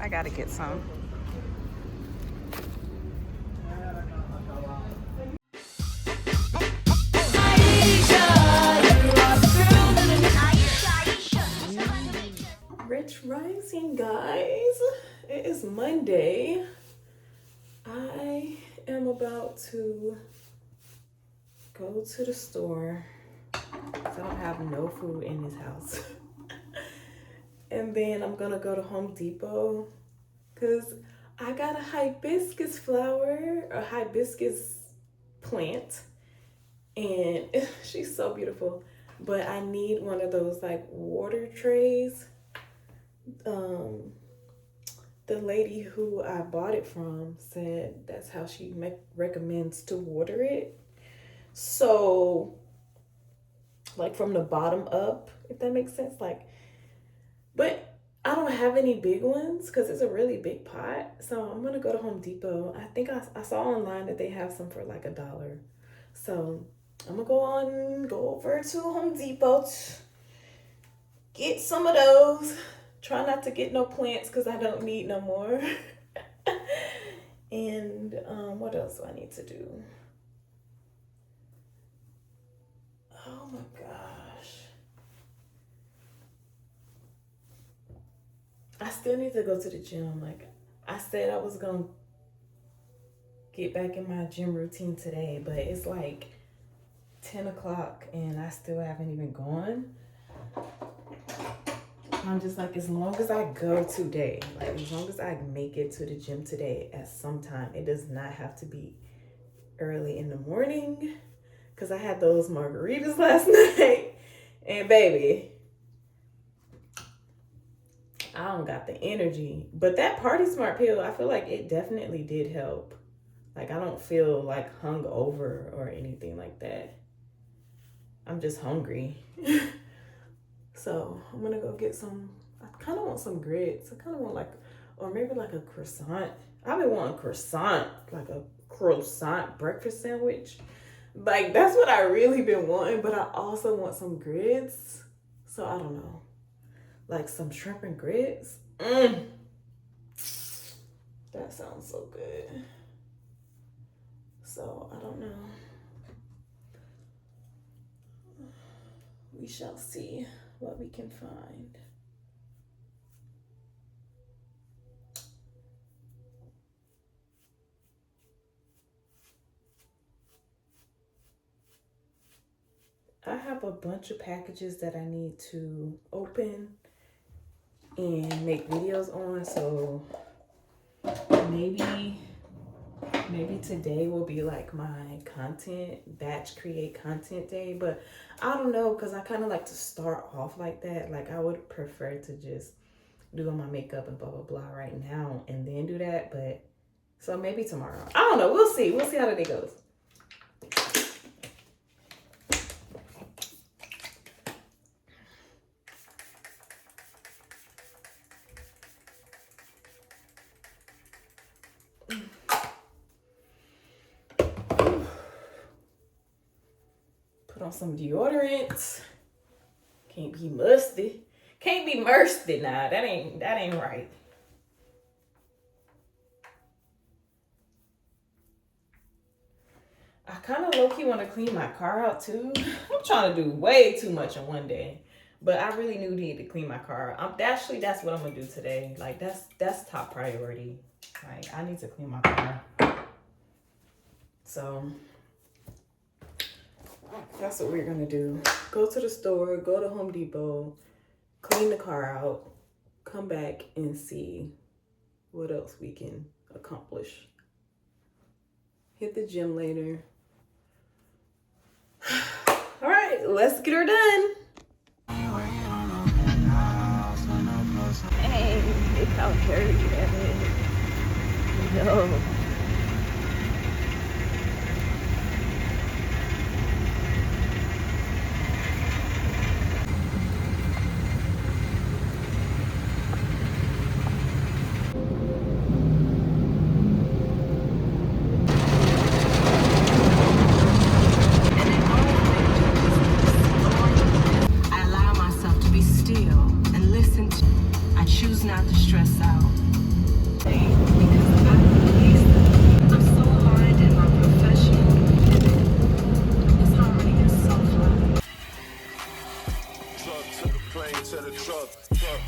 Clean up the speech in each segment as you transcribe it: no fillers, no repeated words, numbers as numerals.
I gotta get some. Rich rising, guys. It is Monday. I am about to go to the store. I don't have no food in this house. And then I'm gonna go to Home Depot because I got a hibiscus flower, a hibiscus plant, and she's so beautiful. But I need one of those like water trays. The lady who I bought it from said that's how she recommends to water it. So, like from the bottom up, if that makes sense. But I don't have any big ones because it's a really big pot. So I'm gonna go to Home Depot. I think I saw online that they have some for like $1. So I'm gonna go over to Home Depot, get some of those. Try not to get no plants because I don't need no more. And what else do I need to do? Oh my gosh. I still need to go to the gym. Like I said I was gonna get back in my gym routine today, but it's like 10 o'clock and I still haven't even gone. I'm just like, as long as I go today, like as long as I make it to the gym today at some time, it does not have to be early in the morning. Cause I had those margaritas last night and baby, I don't got the energy. But that Party Smart pill, I feel like it definitely did help. Like I don't feel like hungover or anything like that. I'm just hungry. So I'm gonna go get some. I kind of want some grits. I kind of want or maybe like a croissant. I've been wanting croissant, like a croissant breakfast sandwich. Like that's what I really been wanting, but I also want some grits. So I don't know, like some shrimp and grits. That sounds so good. So I don't know. We shall see what we can find. I have a bunch of packages that I need to open and make videos on, so maybe today will be like my batch create content day, but I don't know because I kind of like to start off like that. Like I would prefer to just do all my makeup and blah blah blah right now and then do that, but so maybe tomorrow. I don't know. We'll see how the day goes. Put on some deodorant. Can't be musty. Can't be musty now. That ain't right. I kind of low-key want to clean my car out too. I'm trying to do way too much in one day. But I really do need to clean my car. That's what I'm gonna do today. Like that's top priority. Like I need to clean my car. So that's what we're gonna do. Go to the store, go to Home Depot, clean the car out, come back and see what else we can accomplish. Hit the gym later. All right, let's get her done. Hey, look how dirty that is. No. I allow myself to be still and listen to. I choose not to stress out. I'm so aligned in my profession. This harmony is so fun. Truck to the plane, to the truck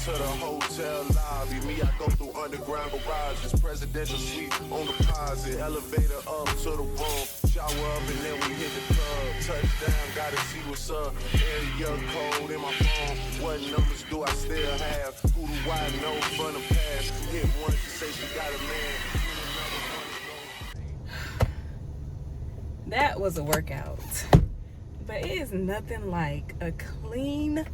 to the hotel lobby. Me, I go through underground garages, presidential suite on deposit, elevator up to the room, shower up and then we hit the club. Touchdown, gotta see what's up. Area code in my phone. What numbers do I still have? Who do I know from the past? Hit one, she say she got a man. That was a workout, but it is nothing like a clean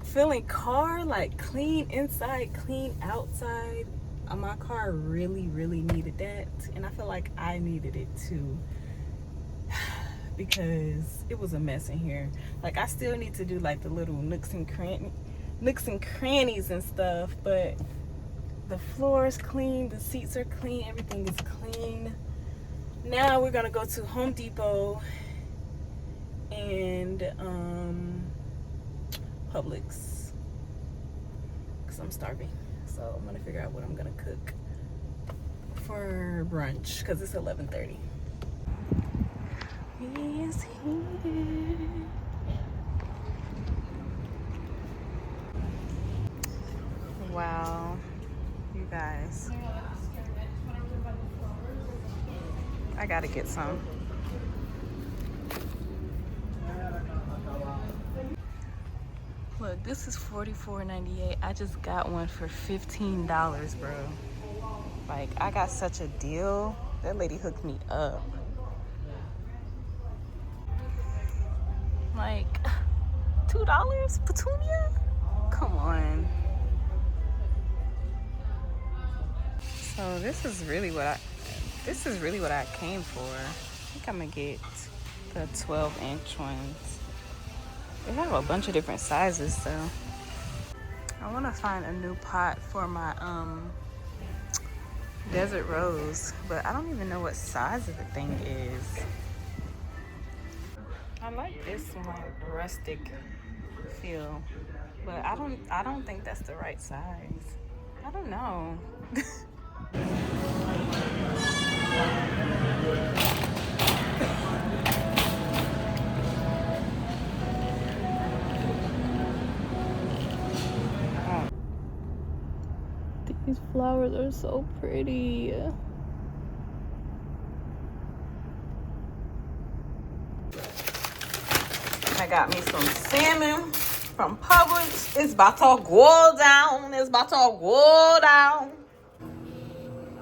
feeling car, like clean inside, clean outside. My car really needed that, and I feel like I needed it too, because it was a mess in here. Like, I still need to do like the little nooks and crannies and stuff, but the floor is clean, the seats are clean, everything is clean. Now we're gonna go to Home Depot and Publix, because I'm starving. So I'm gonna figure out what I'm gonna cook for brunch, because it's 11:30. He is here. Wow, you guys, I gotta get some. Look, this is $44.98. I just got one for $15, bro. Like, I got such a deal. That lady hooked me up. Like, $2 petunia? Come on. So this is really what I came for. I think I'm gonna get the 12-inch ones. They have a bunch of different sizes, so I want to find a new pot for my desert rose, but I don't even know what size of the thing is. I like this one, rustic feel, but I don't think that's the right size. I don't know. These flowers are so pretty. I got me some salmon from Publix. It's about to go down. It's about to go down.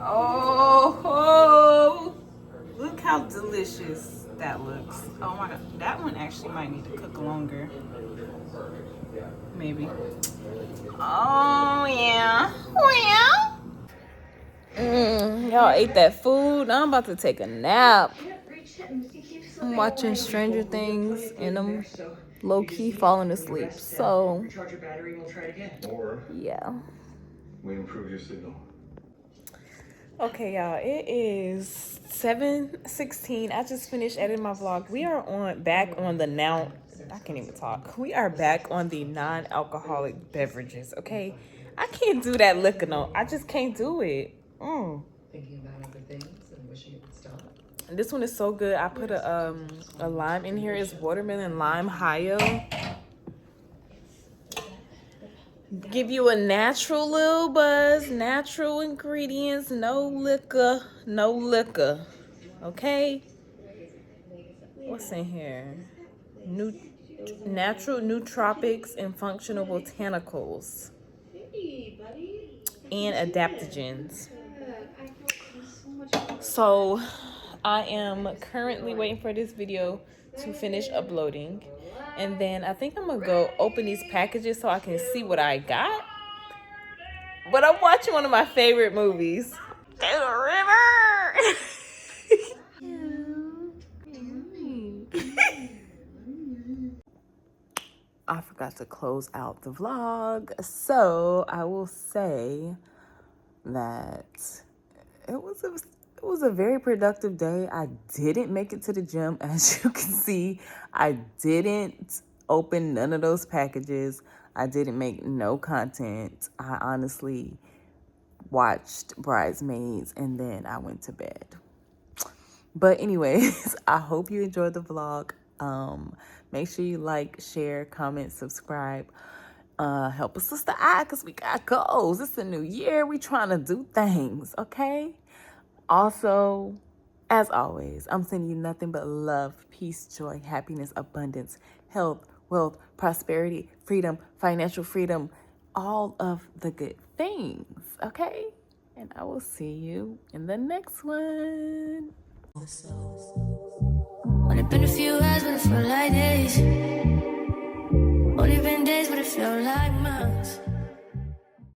Oh, look how delicious that looks. Oh my God. That one actually might need to cook longer. Maybe. Oh, yeah. Oh, yeah. Y'all ate that food. I'm about to take a nap. I'm watching Stranger Things and I'm low-key falling asleep. So, yeah. We improve your signal. Okay, y'all, it is 7:16. I just finished editing my vlog. We are back on the now. I can't even talk. We are back on the non-alcoholic beverages. Okay, I can't do that liquor. No, I just can't do it. Thinking about other things and wishing it would stop. This one is so good. I put a lime in here. It's watermelon lime Hyo. Give you a natural little buzz, natural ingredients, no liquor, okay? What's in here? Natural nootropics and functional botanicals and adaptogens. So I am currently waiting for this video to finish uploading, and then I think I'm gonna go open these packages so I can see what I got. But I'm watching one of my favorite movies. To the river. I forgot to close out the vlog, so I will say that it was a very productive day. I didn't make it to the gym, as you can see. I didn't open none of those packages. I didn't make no content. I honestly watched Bridesmaids, and then I went to bed. But anyways, I hope you enjoyed the vlog. Make sure you like, share, comment, subscribe. Help a sister out because we got goals. It's a new year. We trying to do things, okay? Also, as always, I'm sending you nothing but love, peace, joy, happiness, abundance, health, wealth, prosperity, freedom, financial freedom, all of the good things, okay? And I will see you in the next one. Only been a few hours, but it felt like days. Only been days, but it felt like months.